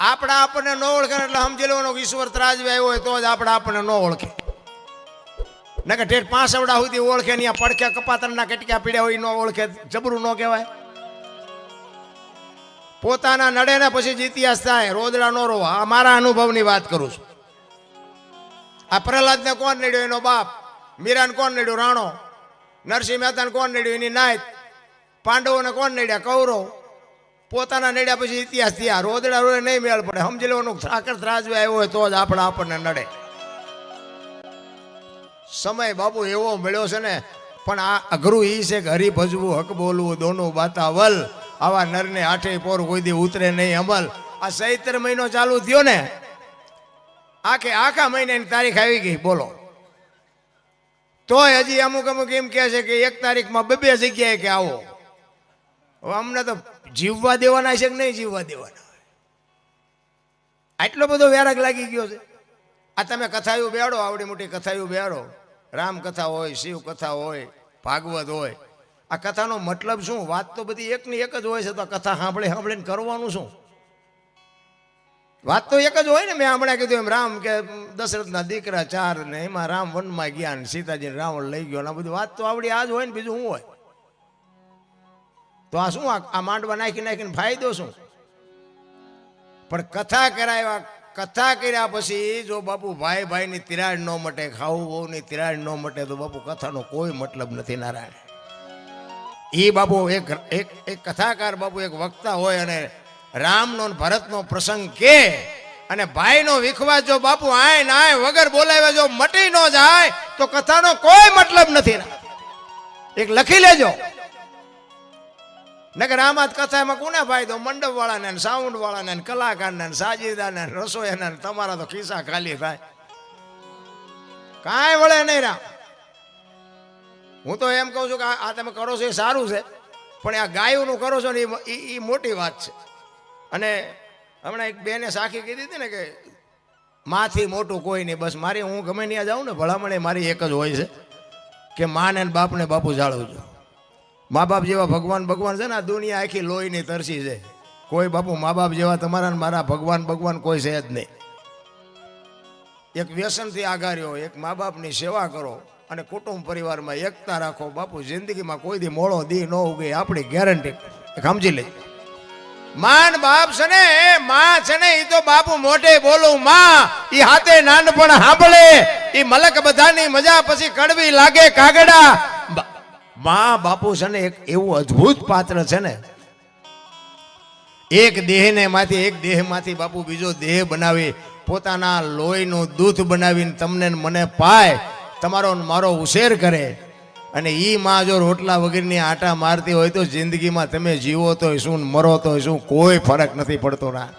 આપણા આપણને ન ઓળખે એટલે સમજી લેવાનું ઈશ્વર ત્રાજવે આવ્યો હોય તો જ આપણા આપણને ન ઓળખે. ના કે ઠેઠ 5 અવડા સુધી ઓળખે ને પડખે કપાતરના કટક્યા પીડ્યા હોય ન ઓળખે, જબરું ન કહેવાય. પોતાના નડે ને પછી જ ઇતિહાસ થાય, રોદડા નો રોવા. આ મારા અનુભવની વાત કરું છું. આ પ્રહલાદને કોણ નડ્યો? એનો બાપ. મીરાને કોણ નડ્યું? રાણો. નરસિંહ મહેતાને કોણ નડ્યું? એની નાયત. પાંડવોને કોણ નડ્યા? કૌરવ. પોતાના નડ્યા પછી ઇતિહાસ થયા. રોદડા રોડે નહીં મેળ પડે. સમજી લેવાનું ઠાકર ત્રાજવે આવ્યો હોય તો જ આપણને નડે. સમય બાપુ એવો મળ્યો છે ને, પણ આ અઘરું ઈ છે કે હરી ભજવું, હક બોલવું, દોનું બાતાવલ. આવા નરને આઠે પોર કોઈ દી ઉતરે નહીં અમલ. આ ચૈત્ર મહિનો ચાલુ થયો ને, આખા મહિનાની તારીખ આવી ગઈ. બોલો તોય હજી અમુક એમ કહે છે કે 1 તારીખમાં 2 જગ્યાએ કે આવો. હવે અમને તો જીવવા દેવાના છે કે નહીં જીવવા દેવાના? આટલો બધો વ્યારક લાગી ગયો છે. આ તમે કથાયું બેહાડો, આવડી મોટી કથાયું બેહાડો, રામ કથા હોય, શિવ કથા હોય, ભાગવત હોય. આ કથાનો મતલબ શું? વાત તો બધી એકની એક જ હોય છે. તો કથા સાંભળીને કરવાનું શું? વાત તો એક જ હોય ને. મેં હમણાં કીધું એમ, રામ કે દશરથના દીકરા 4 ને એમાં રામ વનમાં ગયા ને સીતાજી રાવણ લઈ ગયો. આ બધી વાત તો આવડી આ જ હોય ને, બીજું શું હોય? તો આ શું? આ માંડવા નાખીને ફાયદો શું? પણ કથા કરાવ્યા, કથા કર્યા પછી જો બાપુ ભાઈની તિરાડ ન મટે, ખાવું બહુની તિરાડ ન મટે, તો બાપુ કથાનો કોઈ મતલબ નથી. નારાયણ એ બાપુ એક કથાકાર બાપુ એક વક્તા હોય અને રામનો ભરતનો પ્રસંગ કે અને ભાઈનો વિખવાદ જો બાપુ આય નાય વગર બોલાવે જો મટી ન જાય તો કથાનો કોઈ મતલબ નથી. એક લખી લેજો. નકર આમાં કથામાં કોને ફાયદો? મંડપ વાળાને, સાઉન્ડ વાળાને, કલાકારને, સાજીદાને, રસોયાને. તમારા તો ખિસ્સા ખાલી થાય, કાંઈ વળે નહીં. રામ હું તો એમ કહું છું કે આ તમે કરો છો એ સારું છે, પણ આ ગાયોનું કરો છો ને એ મોટી વાત છે. અને હમણાં એક બેને સાખી કીધી હતી ને કે માથી મોટું કોઈ નહીં. બસ મારી, હું ગમે ત્યાં જાઉં ને ભલામણે મારી એક જ હોય છે કે માને બાપને બાપુ જાળવજો. મા બાપ જેવા ભગવાન છે ને, આ દુનિયા આખી લોહીની તરસી છે. કોઈ બાપુ મા બાપ જેવા તમારા ને મારા ભગવાન કોઈ છે જ નહીં. એક વ્યસનથી આઘાર્યો, એક મા બાપની સેવા કરો અને કુટુંબ પરિવારમાં એકતા રાખો. બાપુ જિંદગીમાં કોઈ દી મોડો દી ન ઉગે, આપણી ગેરંટી. સમજી લે. માન બાપ છે ને, માં છે ને, એ તો બાપુ મોઢે બોલું માં, એ હાથે નાનપણ સાંભળે, એ મલક બધાની મજા પછી કડવી લાગે કાગડા. માં બાપુ છે ને એક એવું અદ્ભુત પાત્ર છે ને, એક દેહમાંથી બાપુ બીજો દેહ બનાવી, પોતાના લોહીનું દૂધ બનાવીને તમને મને પાય, તમારો મારો ઉછેર કરે. અને ઈ માં જો રોટલા વગરની આટા મારતી હોય તો જિંદગીમાં તમે જીવો તો શું, મરો તો શું, કોઈ ફરક નથી પડતો. ના,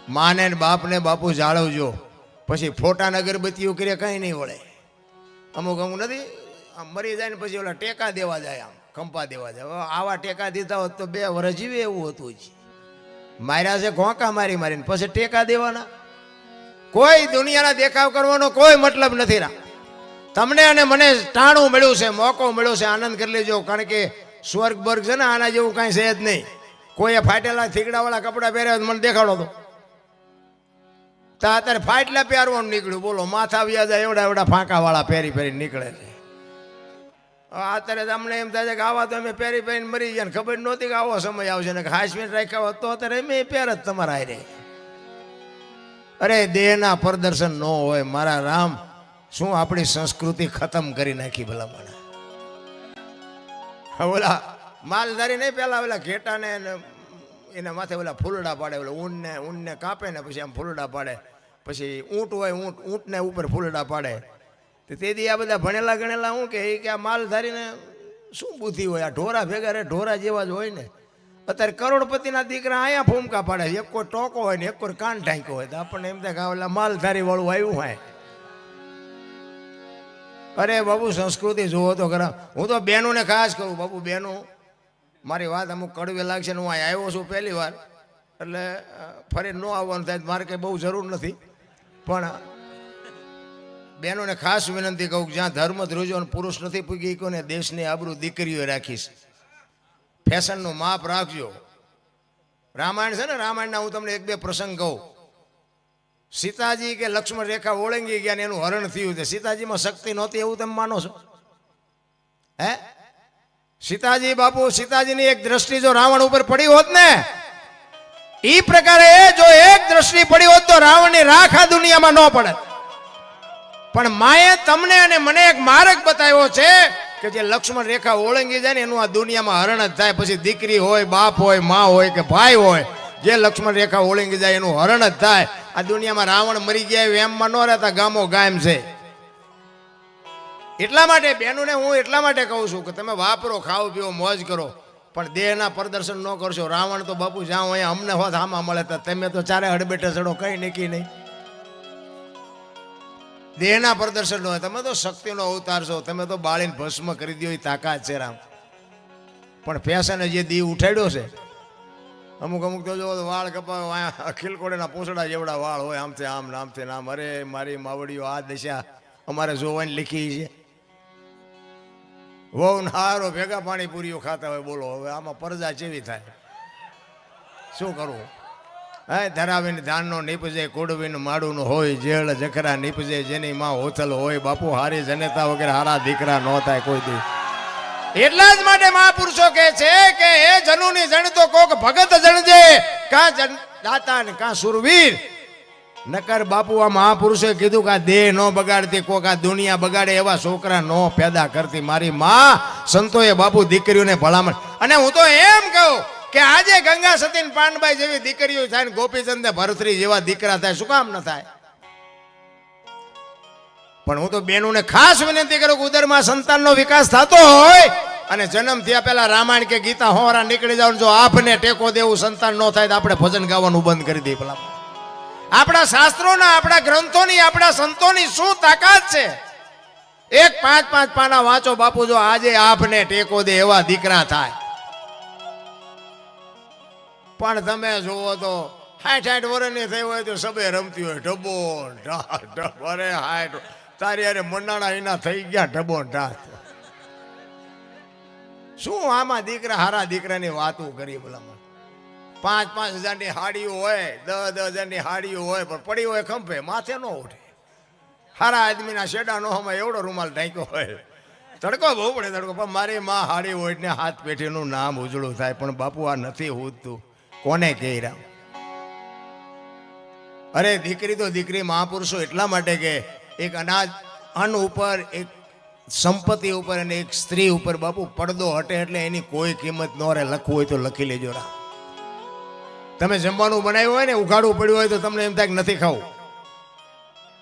માને બાપને બાપુ જાળવજો. પછી ફોટા અગરબત્તીઓ કરે કઈ નહીં વળે. અમુક નથી મરી જાય ને પછી ઓલા ટેકા દેવા જાય, આમ કંપા દેવા જાય. આવા ટેકા દીધા હોત તો 2 વર્ષ જીવે એવું હતું જ. માર્યા છે ઘોંકા મારીને પછી ટેકા દેવાના. કોઈ દુનિયાના દેખાવ કરવાનો કોઈ મતલબ નથી. રા તમને અને મને ટાણું મળ્યું છે, મોકો મળ્યો છે, આનંદ કરી લેજો. કારણ કે સ્વર્ગ બર્ગ છે ને, આના જેવું કાંઈ છે જ નહીં. કોઈએ ફાટેલા થીગડાવાળા કપડાં પહેર્યા મને દેખાડો તો અત્યારે ફાટલા પહેરવાનું નીકળ્યું. બોલો, માથા વ્યાજ એવડા ફાંકાવાળા પહેરી નીકળે છે. અત્યારે અમને એમ થાય છે કે આવા તો અમે પહેરીને મરી ગયા. ખબર નહોતી કે આવો સમય આવશે ને હાઈસ્પીડ રાખ્યા હોત તો અત્યારે અમે પહેર જ તમારા હારે. અરે દેહના પ્રદર્શન ન હોય મારા રામ. શું આપણી સંસ્કૃતિ ખતમ કરી નાખી ભલામણ. ઓલા માલધારી નહીં, પેલા ઓલા ઘેટાને એના માથે ઓલા ફૂલડા પાડે, ઓલા ઊનને કાપે ને પછી આમ ફૂલડા પાડે. પછી ઊંટ હોય, ઊંટને ઉપર ફૂલડા પાડે. તેથી આ બધા ભણેલા ગણેલા હું કે આ માલધારીને શું બુદ્ધિ હોય? આ ઢોરા ભેગા રે, ઢોરા જેવા જ હોય ને. અત્યારે કરોડપતિના દીકરા અહીંયા ફૂમકા પાડે છે. એક કોઈ ટોકો હોય ને એક કોઈ કાન ઢાંક્યો હોય તો આપણને એમ થાય કે ઓલા માલધારી વાળું આવ્યું હોય. અરે બાબુ સંસ્કૃતિ જુઓ તો ખરા. હું તો બહેનોને ખાસ કહું, બાબુ બહેનો, મારી વાત અમુક કડવી લાગશે ને, હું અહીં આવ્યો છું પહેલી વાર એટલે ફરી ન આવવાનું થાય. મારે કંઈ બહુ જરૂર નથી, પણ બહેનોને ખાસ વિનંતી કહું, જ્યાં ધર્મ ધ્રુજો અને પુરુષ નથી પૂગી ગયો ને, દેશની આબરૂ દીકરીઓ રાખીશ. ફેશનનું માપ રાખજો. રામાયણ છે ને, રામાયણના હું તમને એક બે પ્રસંગ કહું. સીતાજી કે લક્ષ્મણ રેખા ઓળંગી ગયા ને એનું હરણ થયું છે. સીતાજીમાં શક્તિ નહોતી એવું તમે માનો છો? હે, સીતાજી બાપુ, સીતાજીની એક દ્રષ્ટિ જો રાવણ ઉપર પડી હોત ને, ઈ પ્રકારે જો એક દ્રષ્ટિ પડી હોત તો રાવણની રાખ આ દુનિયામાં ન પડે. પણ માએ તમને અને મને એક માર્ગ બતાવ્યો છે કે જે લક્ષ્મણ રેખા ઓળંગી જાય ને એનું આ દુનિયામાં હરણ જ થાય. પછી દીકરી હોય, બાપ હોય, મા હોય કે ભાઈ હોય, જે લક્ષ્મણ રેખા ઓળંગી જાય એનું હરણ જ થાય. આ દુનિયામાં રાવણ મરી ગયા એમમાં ન રહેતા ગામો ગામ છે. એટલા માટે બહેનોને હું એટલા માટે કહું છું કે તમે વાપરો, ખાઓ, પીવો, મોજ કરો, પણ દેહના પ્રદર્શન ન કરશો. રાવણ તો બાપુ જાઓ અહીંયા અમને હોત આમાં મળે તો તમે તો ચારે હડબેટે ચડો, કઈ નક્કી નહીં. દેહના પ્રદર્શન હોય. તમે તો શક્તિનો અવતાર છો, તમે તો બાળીને ભસ્મ કરી દો એ તાકાત છે રામ. પણ ફેશને જે દી ઉઠાડ્યો છે, અમુક અમુક તો જો વાળ કપાવે, ખીલકોડીના પૂંછડા જેવડા વાળ હોય, આમથી આમ નામથી નામ. અરે મારી માવડીઓ આ દશા અમારે જોવાની લીખી છે. વહુ નારો ભેગા પાણીપુરીઓ ખાતા હોય. બોલો હવે આમાં પરજા ચેવી થાય? શું કરવું? હા, ધરાવીને ધાનનો નીપજે, કુડવીને માડું હોય, જેળ જખરા નીપજે, જેની માં હોથલ હોય. બાપુ હારી જનેતા વગેરે હારા દીકરા ન થાય કોઈ દી. એટલા જ માટે મહાપુરુષો કહે છે કે એ જનુની જણતો કોક ભગત જણજે, કા દાતા ને કા સુરવીર. નકર બાપુ આ મહાપુરુષોએ કીધું કે આ દેહ નો બગાડતી, કોક આ દુનિયા બગાડે એવા છોકરા નો પેદા કરતી. મારી માં સંતોએ બાપુ દીકરીઓને ભલામણ. અને હું તો એમ કહું કે આજે ગંગા સતી પાંડબાઈ જેવી દીકરીઓ થાય ને ગોપીચંદ ને ભરતરી જેવા દીકરા થાય, શું કામ ન થાય? પણ હું તો બેનોને ખાસ વિનંતી કરું કે ઉદરમાં સંતાનનો વિકાસ થતો હોય અને જન્મ થયા પહેલા રામાયણ કે ગીતા હોરા નીકળી જાવ, જો આપને ટેકો દેવું સંતાન ન થાય તો આપણે ભજન ગાવાનું બંધ કરી દઈએ. પેલા આપણા શાસ્ત્રોના, આપણા ગ્રંથોની, આપણા સંતોની શું તાકાત છે! એક 5-5 પાના વાંચો બાપુ, જો આજે આપને ટેકો દે એવા દીકરા થાય. પણ તમે જુઓ તો 60-60 વર્ષની થઈ હોય તો સબે રમતી હોય ઢબો ઢાઢ. અરે 60 તારી અરે મંડાણા એના થઈ ગયા ઢબો ઢાઢ. શું આમાં દીકરા હારા દીકરાની વાતો કરી? ભલામણ 5-5 હજારની હાડીઓ હોય, 10-10 હજારની હાડીઓ હોય, પણ પડી હોય ખંભે, માથે ન ઉઠે. હારા આદમીના શેડા નો હમાં એવડો રૂમાલ ઢાંક્યો હોય, તડકો બહુ પડે તડકો. પણ મારી માં હાડી હોય ને હાથ પેઢીનું નામ ઉજળું થાય. પણ બાપુ આ નથી ઉજતું, કોને કહી રહ્યા? અરે દીકરી તો દીકરી. મહાપુરુષો એટલા માટે કે એક અનાજ અન્ન ઉપર, એક સંપત્તિ ઉપર અને એક સ્ત્રી ઉપર બાપુ પડદો હટે એટલે એની કોઈ કિંમત ન રહે. લખવું હોય તો લખી લેજો રામ. તમે જમવાનું બનાવ્યું હોય ને ઉઘાડું પડ્યું હોય તો તમને એમ થાય કે નથી ખાવું.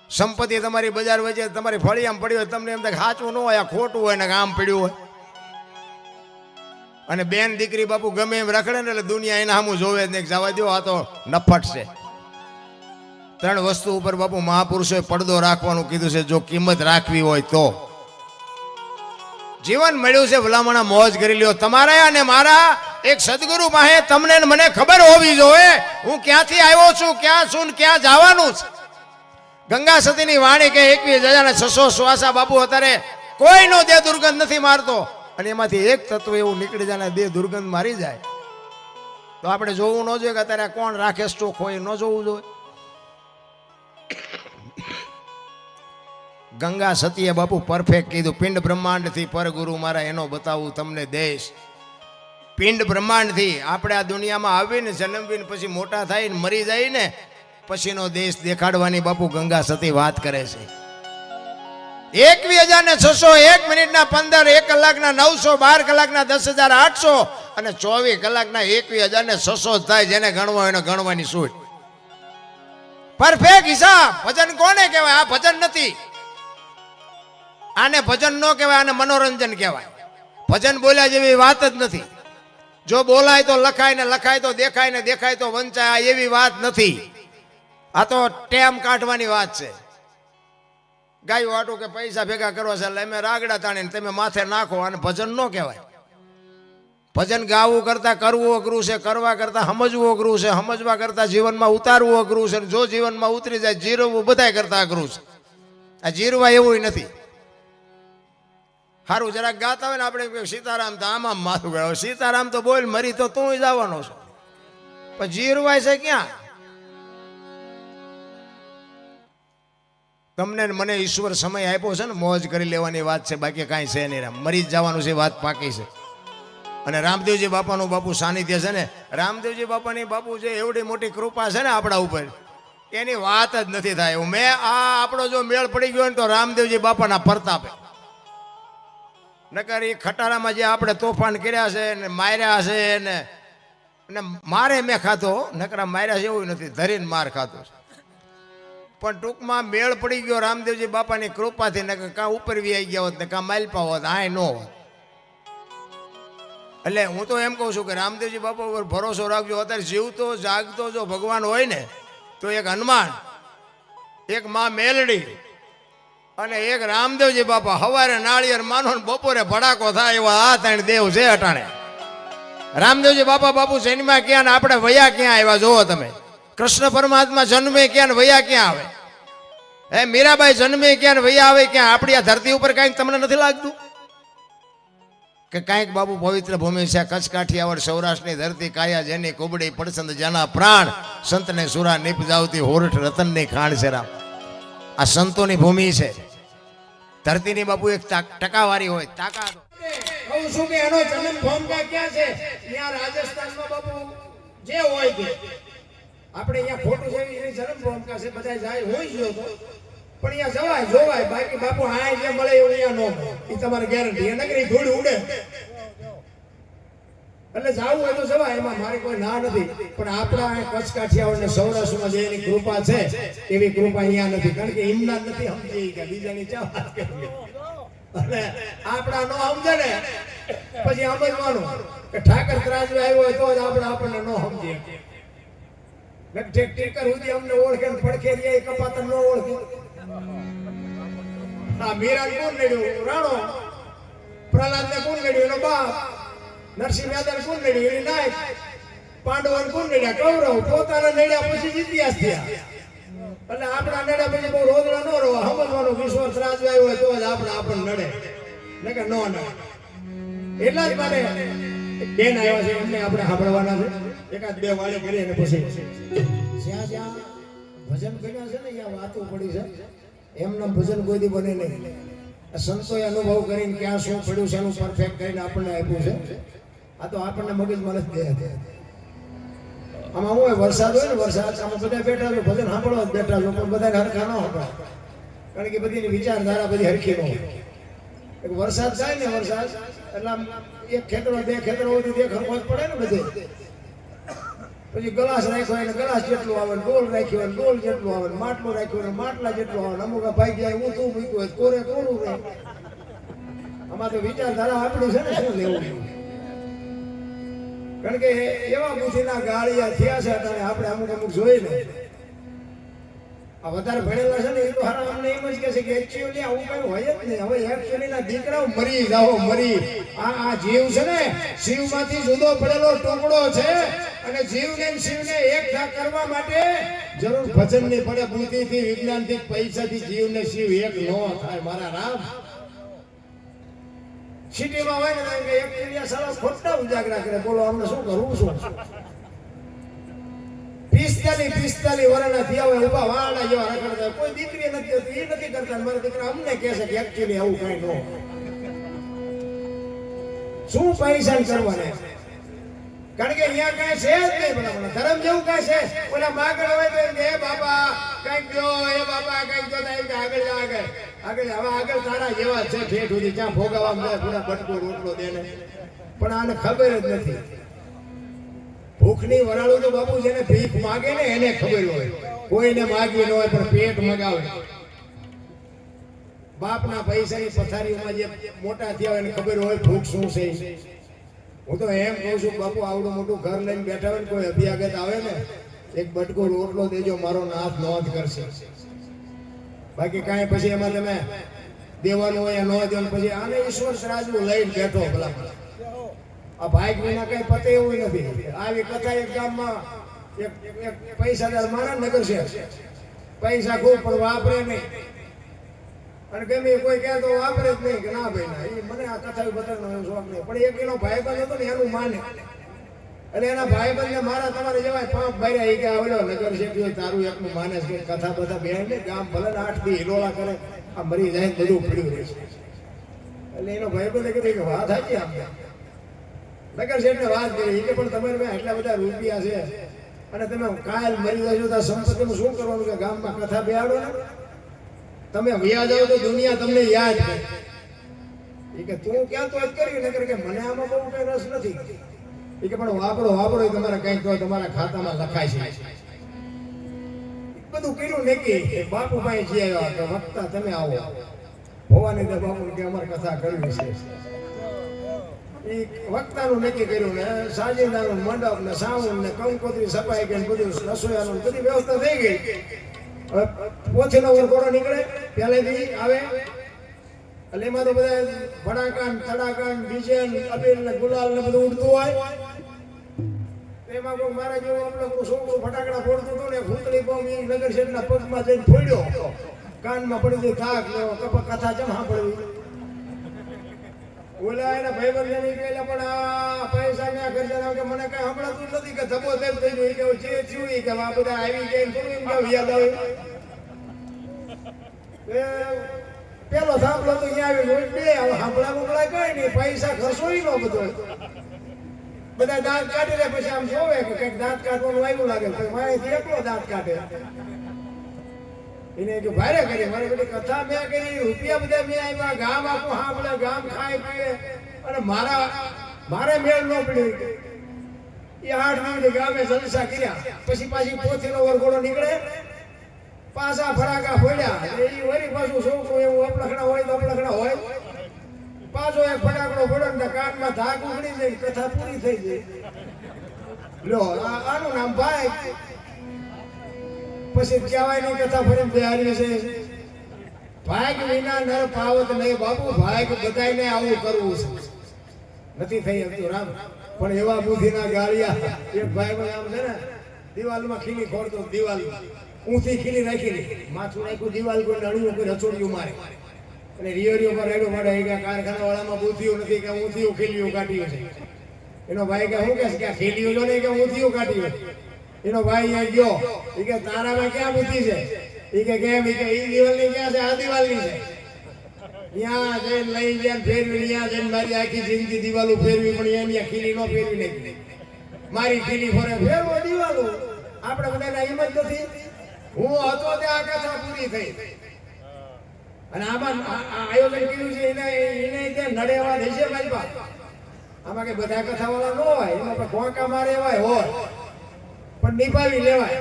સંપત્તિ તમારી બજાર વચ્ચે તમારી ફળિયામાં પડી હોય, તમને એમ થાય સાચું ન હોય, આ ખોટું હોય ને આમ પડ્યું હોય. અને બેન દીકરી બાપુ ગમે એમ રખડે ને એટલે દુનિયા એના સામું જોવે જ નહીં. જવા દો, આ તો નફટ છે. 3 વસ્તુ ઉપર બાપુ મહાપુરુષોએ પડદો રાખવાનું કીધું છે. જો કિંમત રાખવી હોય તો જીવન મળ્યું છે ભલામણા મોજ કરી લ્યો. તમારા અને મારા એક સદગુરુ પાસે તમને મને ખબર હોવી જોઈએ હું ક્યાંથી આવ્યો છું, ક્યાં છું, ક્યાં જવાનું છે. ગંગા સતીની વાણી કે 21,600 શ્વાસા બાપુ અત્યારે કોઈનો દેહ દુર્ગંધ નથી મારતો. અને એમાંથી એક તત્વ એવું નીકળી જાય, દેહ દુર્ગંધ મારી જાય તો આપણે જોવું ન જોઈએ કે અત્યારે કોણ રાખે સ્ટોક હોય, ન જોવું જોઈએ. ગંગા સતીએ બાપુ પરફેક્ટ કીધું. પિંડ બ્રહ્માંડ થી પર ગુરુ મારા એનો બતાવું તમને દેશ. પિંડ બ્રહ્માંડ થી આપણે આ દુનિયામાં આવીને જન્મવીને પછી મોટા થઈને મરી જાય ને પછીનો દેશ દેખાડવાની બાપુ ગંગા સતી વાત કરે છે. 21,600, 1 મિનિટના 15, 1 કલાકના 900, 12 કલાકના 10,800 અને 24 કલાકના 21,600 થાય. જેને ગણવો એને ગણવાની છૂટ. પરફેક્ટ હિસાબ. ભજન કોને કહેવાય? આ ભજન નથી. આને ભજન ન કહેવાય, આને મનોરંજન કહેવાય. ભજન બોલ્યા જેવી વાત જ નથી. જો બોલાય તો લખાય ને લખાય તો દેખાય ને દેખાય તો વંચાય, આ એવી વાત નથી. આ તો ટેમ કાઢવાની વાત છે. ગાયું વાટું કે પૈસા ભેગા કરવા છે એટલે અમે રાગડા તાણીને તમે માથે નાખો, અને ભજન ન કહેવાય. ભજન ગાવું કરતા કરવું અઘરું છે, કરવા કરતા સમજવું અઘરું છે, સમજવા કરતા જીવનમાં ઉતારવું અઘરું છે. જો જીવનમાં ઉતરી જાય જીરવવું બધાય કરતા અઘરું છે. આ જીરવા એવું નથી. સારું જરાક ગાતા હોય ને આપણે સીતારામ તો આમાં માથું ગયો. સીતારામ તો બોલ, મરી તો તું જવાનો છો. પણ જીરવાય છે ક્યાં? તમને ને મને ઈશ્વર સમય આપ્યો છે ને મોજ કરી લેવાની વાત છે, બાકી કાંઈ છે નહીં. મરી જ જવાનું છે, વાત પાકી છે. અને રામદેવજી બાપાનું બાપુ સાનિધ્ય છે ને, રામદેવજી બાપાની બાપુ છે એવડી મોટી કૃપા છે ને આપણા ઉપર, એની વાત જ નથી થાય. મેં આપણો જો મેળ પડી ગયો ને તો રામદેવજી બાપાના પ્રતાપે. નકર એ ખટારામાં જે આપણે તોફાન કર્યા છે ને માર્યા છે ને મારે મેં ખાતો, નકરા માર્યા છે એવું નથી, ધરીને માર ખાતો છે. પણ ટૂંકમાં મેળ પડી ગયો રામદેવજી બાપાની કૃપાથી, ને કાં ઉપર વી આવી ગયા હોત ને કાં માલપા હોત, આય ન હોત. એટલે હું તો એમ કહું છું કે રામદેવજી બાપા ઉપર ભરોસો રાખજો. અત્યારે જીવતો જાગતો જો ભગવાન હોય ને તો એક હનુમાન, એક માં મેલડી અને એક રામદેવજી બાપા. હવારે નાળિયેર માનો ને બપોરે ભડાકો થાય એવા આ ત્રણ દેવ છે અટાણે. રામદેવજી બાપા બાપુ જન્મ્યા ક્યાં ને આપણે વયા ક્યાં આવ્યા જોવો તમે. કૃષ્ણ પરમાત્મા જન્મે ક્યાં ને વયા ક્યાં આવે? હે મીરાબાઈ જન્મે ક્યાં ને વયા આવે ક્યાં? આપણી આ ધરતી ઉપર કાંઈક તમને નથી લાગતું કે કાંઈક બાબુ પવિત્ર ભૂમિ છે? કચ્છ કાઠિયાવાડ સૌરાષ્ટ્રની ધરતી, કાયા જેની કુબડી પડસંદ જેના પ્રાણ, સંતને સુરા નિપજાવતી હોરઠ રતનની ખાણ છે. રામ આ સંતોની ભૂમિ છે. ધરતીની બાપુ એક ટકાવારી હોય, તાકાત. કહું છું કે એનો જન્મ ભૂમિકા ક્યાં છે? ત્યાં રાજસ્થાનમાં બાપુ જે હોય કે આપણે અહીંયા ખોટું છે એની જન્મ ભૂમિકા છે, બધા જાય હોય ગયો તો પણ અહીંયા જવાય જોવાય. બાકી બાપુ આ જે મળે એવું અહીંયા ન મળે, એ તમારે ગેરંટી. નકરી ધૂળ ઉડે એટલે જાવું હોય તો જવાય, એમાં મારી કોઈ ના નથી. પણ આપણા કચ્છ કાઠિયાવાડ ને સૌરાષ્ટ્રમાં જે એની કૃપા છે એવી કૃપા અહીંયા નથી. કારણ કે એમના નથી સમજી કે બીજાની ચા વાત કરી. અને આપણા નો સમજે ને પછી સમજવાનું કે ઠાકર ત્રાજુ આવ્યો હોય તો જ આપણને ન સમજીએ. ટેકર સુધી અમને ઓળખે ને પડખે રે કપાતર ન ઓળખે. આ મીરાને કોણ નડ્યું? રાણો. પ્રહલાદને કોણ નડ્યું? એનો બાપ. નરસિંહ મહેતાને કોણ નડ્યું? એની નાયક. પાંડવોને કોણ નડ્યા? કૌરવ. પોતાના નડ્યા પછી ઇતિહાસ થયા. એટલે આપણા નડ્યા પછી બહુ રોદડા ન રહો. સમજવાનું વિશ્વાસ ત્રાજ આવ્યો હોય તો જ આપણને નડે, નકર ન નડે. એટલા જ માટે બેન આવ્યા છે એમને આપણે સાંભળવાના છે. એકાદ બે વાળી કરી અને પછી જ્યાં જ્યાં ભજન કર્યા છે ને ત્યાં વાતો પડી છે. એમના ભજન કોઈથી બને નહીં. સંતોએ અનુભવ કરીને ક્યાં શું પડ્યું છે એનું પરફેક્ટ કરીને આપણને આપ્યું છે. આ તો આપણને મગજમાં નથી દે. આમાં હું વરસાદ હોય ને, વરસાદ આમાં બધા બેઠા છો, ભજન સાંભળવા જ બેઠા છો, પણ બધા હરખા ન સાંભળવા. કારણ કે બધીની વિચારધારા બધી હરખી ન હોય. એક વરસાદ થાય ને, વરસાદ એટલે એક ખેતરો બે ખેતરો સુધી બે ખરખો જ પડે ને બધે. પછી ગ્લાસ રાખ્યો એને ગ્લાસ જેટલું આવે, ડોલ રાખ્યો હોય ડોલ જેટલું આવે, માટલું રાખ્યું હોય માટલા જેટલું આવે. અમુક ભાઈ ગયા ઊંધું મૂક્યું હોય કોરે કોરું રહે. આમાં તો વિચારધારા આપણી છે ને શું લેવું. કારણ કે એવા બુદ્ધિના ગાળિયા થયા છે અત્યારે આપણે અમુક જોઈ ને. આ વધારે ભણેલા છે ને એ તો હારા અમને એમ જ કહે છે કે એકચ્યુઅલી આવું કઈ હોય જ નહીં. હવે એકચ્યુઅલી ના દીકરાઓ મરી જાઓ મરી. આ જીવ છે ને શિવમાંથી જુદો પડેલો ટુકડો છે અને જીવને શિવને એક કરવા માટે જરૂર ભજનની પડે. બુદ્ધિથી, વિજ્ઞાનથી, પૈસાથી જીવને શિવ એક ન થાય મારા રામ. સિટીમાં હોય ને કે એક ક્રિયા સારા ખોટા ઉજાગરા કરે. બોલો અમને શું કરવું? શું 45 વર્ષના થયા હોય ઉભા વાળા જેવા રખડતા, કોઈ દીકરી નથી હોતી, એ નથી કરતા. મારા દીકરા અમને કહે છે કે એકચ્યુઅલી આવું કઈ ન. શું પૈસા કરવાને? કારણ કે અહીંયા કઈ છે જ નહીં. બરાબર ધર્મ જેવું કઈ છે? ઓલા માગણ હોય તો એ બાબા કઈક દો, એ બાબા કઈક દો, આગળ જા આગળ આગળ. હવે આગળ તારા જેવા છે ઠેઠ સુધી ત્યાં ભોગાવા જાય પૂરા બટકો રોટલો દેને. પણ આને ખબર જ નથી. ભૂખની વરાળું તો બાપુ જેને ભીખ માગે ને એને ખબર હોય. કોઈને માગવી ન હોય પણ પેટ મગાવે. બાપના પૈસાની પથારીમાં જે મોટા થયા હોય એને ખબર હોય ભૂખ શું છે. હું તો એમ કહું છું બાપુ આવડું મોટું ઘર લઈને બેઠા હોય ને કોઈ અભ્યાગત આવે ને એક બટકો રોટલો દેજો, મારો નાથ નોંધ કરશે. બાકી કાંઈ પછી એમાં તમે દેવાનું હોય ન દો પછી આને ઈશ્વર રાજુ લઈને બેઠો. ભલા આ ભાઈ વિના કઈ પતે એવું નથી. આવી કથા એક ગામમાં એક પૈસાદાર મારા નગર છે. પૈસા ખૂબ પણ વાપરે નહીં. અને ગમે કોઈ કહે તો વાપરે જ નહીં કે ના ભાઈ ના. એ મને આ કથા બતાવવાનો શોખ નહીં. પણ એક એનો ભાઈ બંધ હતો ને એનું માને. અને એના ભાઈબંધને મારા તમારે જવાય પાંપ ભર્યા એ કે આવડો નગર શેઠિયો તારું એકનું માનસ કે કથા બધા બેન ને ગામ ભલે 8 દી હિલોળા કરે આ મરી જાય બધું પડ્યું રહેશે. એટલે એનો ભાઈબંધે કીધું કે વાત સાચી આમ નગર શેઠને વાત કરી કે પણ તમારે ભાઈ આટલા બધા રૂપિયા છે અને તમે કાલ મરી જશો તો સંપત્તિનું શું કરવાનું કે ગામમાં કથા બેહાડો ને તમે વ્યા જાઓ તો દુનિયા તમને યાદ કરે. એ કે તું ક્યાં તો જ કરી નગર કે મને આમાં બહુ કઈ રસ નથી. એ કે પણ વાપરો એ તમારે કઈક તો તમારા ખાતામાં લખાય છે. બધું કર્યું નક્કી બાપુ પાસે જઈ આવ્યા કે વક્તા તમે આવો ભવાની દે બાપુ કે અમારે કથા કરવી છે. એ વક્તાનું નક્કી કર્યું ને સાજીદાનું મંડપ ને સાવન ને કંકોત્રી સફાઈ કે બધું રસોયાનું બધી વ્યવસ્થા થઈ ગઈ. હવે પોથીનો વરઘોડો નીકળે પહેલેથી આવે એટલે એમાં તો બધા ભડાકા તડાકા ડીજે અબીર ને ગુલાલ ને બધું ઉડતું હોય. એમાં કોઈ મારા જેવું આપણે છોકરું ફટાકડા ફોડતું હતું ને ભૂતળી બોમ્બ એ નગર શેઠના પગમાં જઈને ફોડ્યો કાનમાં પડી ગઈ થાક કથા ચમ સાંભળવી. ઓલા એના ભાઈબંધ ને કહેલા પણ આ પૈસા ને ખર્ચા કે મને કઈ સંભળાતું નથી કે ધબો ધબ થઈ ગયો કે જે થયું કે આ બધા આવી જાય થોડું એમ યાદ આવે. પેલો સાંભળો તો અહીંયા આવી બે સાંભળા કઈ નહીં પૈસા ખર્ચો નો બધો બધા દાંત કાઢી લે પછી આમ જોવે કે કઈક દાંત કાઢવાનું આવ્યું લાગે મારેથી એકલો દાંત કાઢે. એને કે ભારે કરી મારી બધી કથા મેં કરી રૂપિયા બધા મેં આવ્યા ગામ આખું સાંભળે ગામ ખાય પીએ અને મારે મેળ ન પડ્યો. એ 8 દિવસ ગામે જલસા કર્યા પછી પાછી પોથીનો વરઘોડો નીકળે પાછા ફરાકા ફોડ્યા એ વળી પાછું છોકરું એવું અપલખણા હોય તો અપલખણા હોય પાછો એક ફટાકડો ફોડો ને કાનમાં ધાક ઉગડી જાય કથા પૂરી થઈ જાય. લો આનું નામ ભાઈ. પછી કહેવાય નહીં કથા ફરીને બિહારી છે ભાગ વિના નર પાવત નહીં બાપુ ભાગ બધાને આવું કરવું છે નથી થઈ શકતું રામ. પણ એવા બુદ્ધિના ગાળિયા એક ભાઈ આમ છે ને દિવાલમાં ખીલી ખોડતો દિવાલ ઊંચી ખીલી રાખી માથું નાખ્યું દિવાલ કોઈ નળિયું કોઈ રચોડિયું મારે અને રિયરિયો પર રેડો મળે કે કારખાના વાળામાં બુદ્ધિઓ નથી કે ઊંચીઓ ખીલીઓ કાઢ્યું છે. એનો ભાઈ કે શું કે છે કે ખીલીઓ જો નહીં કે ઊંચીઓ કાઢ્યું. એનો ભાઈ અહીંયા ગયો એ કે તારામાં ક્યાં બુદ્ધિ છે એ કે કેમ એ કે એ દિવાલની ક્યાં છે આ દિવાલની છે. ત્યાં જઈને લઈ ગયા ફેરવી ત્યાં જઈને મારી આખી જિંદગી દિવાલો ફેરવી પણ એની ખીલી ન ફેરવી નાખી. મારી ખીલી ફરે ફેરવો દિવાલો આપણે બધાને હિંમત નથી. હું હતો ત્યાં આ કથા પૂરી થઈ અને આમાં આયોજન કર્યું છે એને નડેવા દેશે મારી પાસે. આમાં કે બધા કથા વાળા ન હોય એમાં કોંકા મારે એવાય હોય પણ નિભાવી લેવાય.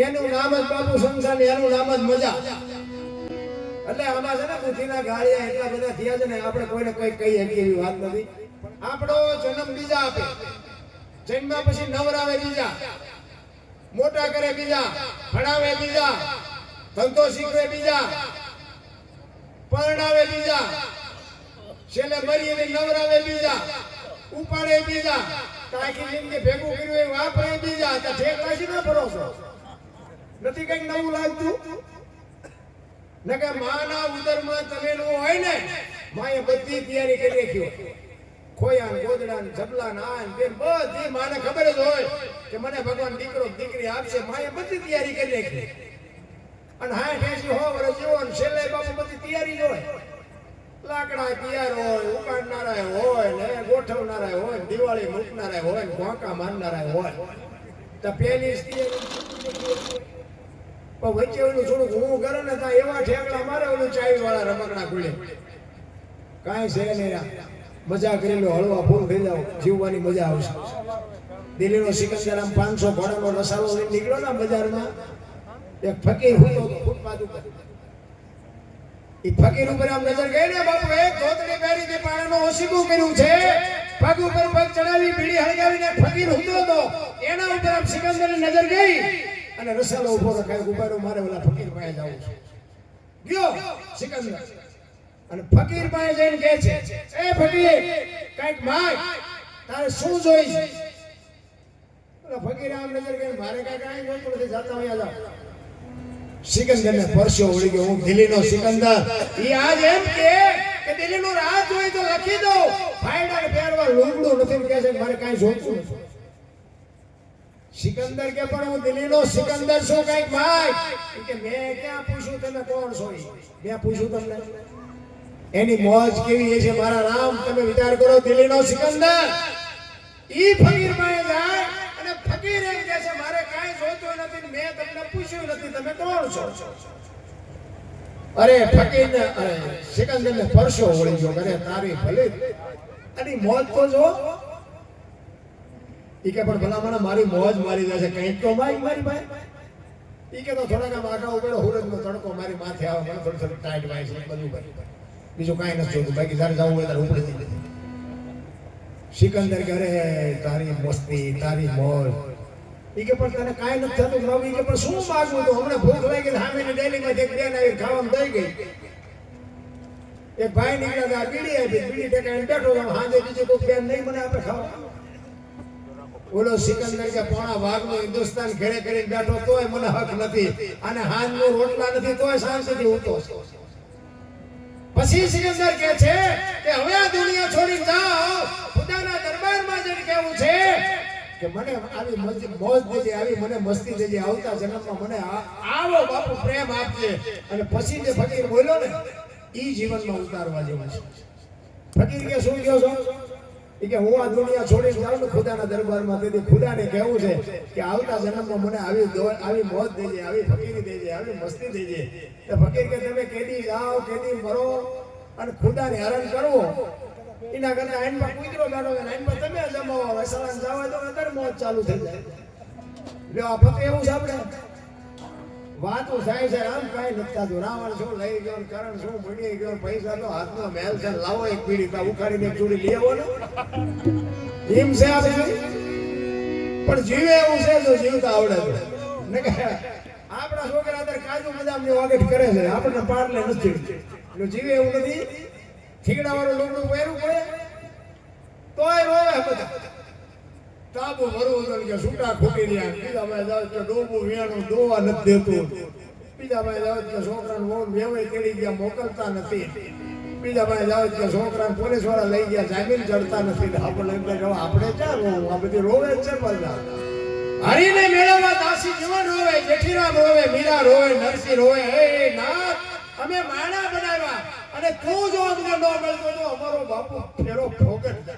એનું નામ જ બાપુ સંસાર એનું નામ જ મજા. એટલે આમાં છે ને બુદ્ધિના ગાળિયા એટલા બધા થયા છે ને આપણે કોઈને કોઈ કહી શકીએ એવી વાત નથી. આપણો જન્મ બીજા આપે જન્મ્યા પછી નવરાવે બીજા મોટા કરે બીજા ભણાવે બીજા ધંધો શીખવે બીજા પરણાવે બીજા છેલ્લે મરીને નવરાવે બીજા ઉપાડે બીજા આખી જિંદગી ભેગું કર્યું એ વાપરે બીજા તો ઠેકડા છે ના ભરોસો નથી કઈક નવું લાગતું. નકે માના ઉદરમાં તમેલું હોય ને માએ બધી તૈયારી કરી રાખી હોય. ખોયા ગોદડા ને જબલા ને આ ને બધી માને ખબર જ હોય કે મને ભગવાન દીકરો દીકરી આપશે. માએ બધી તૈયારી કરી રાખી અને 60-80 વર્ષ જેવો ને છેલ્લે બાપુ બધી તૈયારી જ હોય. લાકડા તૈયાર હોય ઉકાળનારા હોય ને ગોઠવનારા હોય દિવાળી મૂકનારા હોય ને ઘોંકા મારનારા હોય તો પેલી વચ્ચે ઓલું થોડુંક હું કરે ને ત્યાં એવા ઠેકડા મારે ઓલું ચાવી વાળા રમકડા ખુલે કાંઈ છે નહીં. મજા કરી લો હળવા ફૂલ થઈ જાવ જીવવાની મજા આવશે. દિલ્હીનો સિકંદર આમ 500 ઘોડાનો રસાલો લઈને નીકળ્યો ને બજારમાં એક ફકીર હતો ફૂટપાથ ઉપર. એ ફકીર ઉપર આમ નજર ગઈ ને બાપુ એક ધોતડી પહેરીને પાણાનો ઓશીકું કર્યું છે પગ ઉપર પગ ચડાવી બીડી હળગાવીને ફકીર હતો તો એના ઉપર આમ સિકંદરની નજર ગઈ અને રસાલો ઉભો રખાય ઉભારો મારે ઓલા ફકીર પાસે જવું છે. ગયો સિકંદર અને ફકીર પાસે જઈને કહે છે એ ફકીર કઈક માંગ તારે શું જોઈ છે. ઓલા ફકીર આમ નજર ગઈ મારે કઈ કાંઈ જોઈતું નથી જાતા અહીંયા જાવ. સિકંદર ને પરસ્યો વળી ગયો હું દિલ્હીનો સિકંદર. ઈ આજ એમ કે કે દિલ્હીનો રાજ હોય તો લખી દો ફાયડા ને પહેરવા લુગડું નથી કહે છે મારે કાંઈ જોઈતું નથી. સિકંદર કે પણ હું દિલ્હીનો સિકંદર છું કઈક ભાઈ કે મેં ક્યાં પૂછ્યું તમે કોણ છો મેં પૂછ્યું તમને એની મોજ કેવી છે મારા રામ તમે વિચાર કરો દિલ્હીનો સિકંદર ઈ ફકીર પાસે જાય અને ફકીર એમ કહે છે મારે કાંઈ જોઈતું નથી મેં તમને પૂછ્યું નથી તમે કોણ છો. અરે ફકીર ને સિકંદર ને પરસો વળી ગયો અરે તારી ભલે અને મોજ તો જો ઈ કે પણ ભલા મને મારી મોજ મારી જશે કંઈક તો મારી ભાઈ ઈ કે તો થોડાક આગા ઉભેલો હુરજનો તડકો મારી માથે આવે મને થોડું થોડું ટાઈટ વાય છે બધું ભાઈ બીજું કાંઈ નથી જોતું બાકી જ્યારે જવું હોય ત્યારે ઉપડી જઈ. સિકંદર કે અરે તારી મસ્તી તારી મોજ ઈ કે પણ તને કાંઈ નથી થતું પ્રભુ ઈ કે પણ શું માગવું તો હમણાં ભૂખ લાગી સામેની ડેલીમાં એક બેન આવી ખાવાનું દઈ ગઈ એક ભાઈ નીકળ્યા બીડી આપી બીડી ટેકાઈને બેઠો હાજે બીજી કોઈ બેન નહીં મને આપણે ખાવા ઓલો સિકંદર કે પોણા ભાગનો હિન્દુસ્તાન ઘેરે કરીને બેઠો તોય મને હક નથી અને હાંજનો રોટલા નથી તોય શાંતિથી ઊતો. પછી સિકંદર કહે છે કે હવે આ દુનિયા છોડી જાઓ ખુદાના દરબારમાં જઈને કહેવું છે કે મને આવી મોજ દેજે આવી મને મસ્તી દેજે આવતા જન્મમાં મને આવો બાપુ પ્રેમ આપજે. અને પછી જે ફકીર બોલ્યો ને ઈ જીવનમાં ઉતારવા જેવું છે. ફકીર કે શું કહો છો કે હું આ દુનિયા છોડી જાઉં ને ખુદાના દરબારમાં તેથી ખુદાને કહેવું છે કે આવતા જન્મમાં મને આવી મોજ દેજે આવી ફકીરી દેજે આવી મસ્તી દેજે. તો ફકીર કે તમે કેદી જાઓ કેદી મરો અને ખુદાને હેરાન કરવો એના કરતા આઈનમાં કૂતરો ગાડો અને આઈનમાં તમે જમાવો વસાવાન જાવ તો અગર મોજ ચાલુ થઈ જાય. લ્યો આ ફકીર એવું છે આપણે વાતો થાય છે આમ કાંઈ નથી થતું રાવણ શું લઈ ગયો કરણ શું મળી ગયો પૈસા તો હાથમાં મહેલ છે લાવો એક પીડી તા ઉખાડીને એક ચૂડી લઈ આવો ને એમ છે આપણે પણ જીવે એવું છે જો જીવતા આવડે તો ને કે આપણા છોકરા અત્યારે કાજુ બદામની વાગેટ કરે છે આપણને પાડલે નથી એટલે જીવે એવું નથી. થીગડા વાળું લોકોનું પહેરવું પડે તોય રોવે બધા તાબુ ભરવું તો કે છૂટા ખૂટી રહ્યા બીજા માં જાવ કે ડોબું વિયાણું દોવા નથી દેતું બીજા માં જાવ કે છોકરાને વોટ વેવાય તેડી ગયા મોકલતા નથી બીજા માં જાવ કે છોકરાને પોલીસ વાળા લઈ ગયા જામીન ચડતા નથી આપણે એમ કહે આપણે ક્યાં રોવું આ બધી રોવે જ છે બધા હરીને મેળવવા દાસી જીવન રોવે જેઠીરામ રોવે મીરા રોવે નરસિંહ રોવે હે નાથ અમે માણા બનાવ્યા અને તું જો અમને ન મળતો તો અમારો બાપુ ફેરો ફોગટ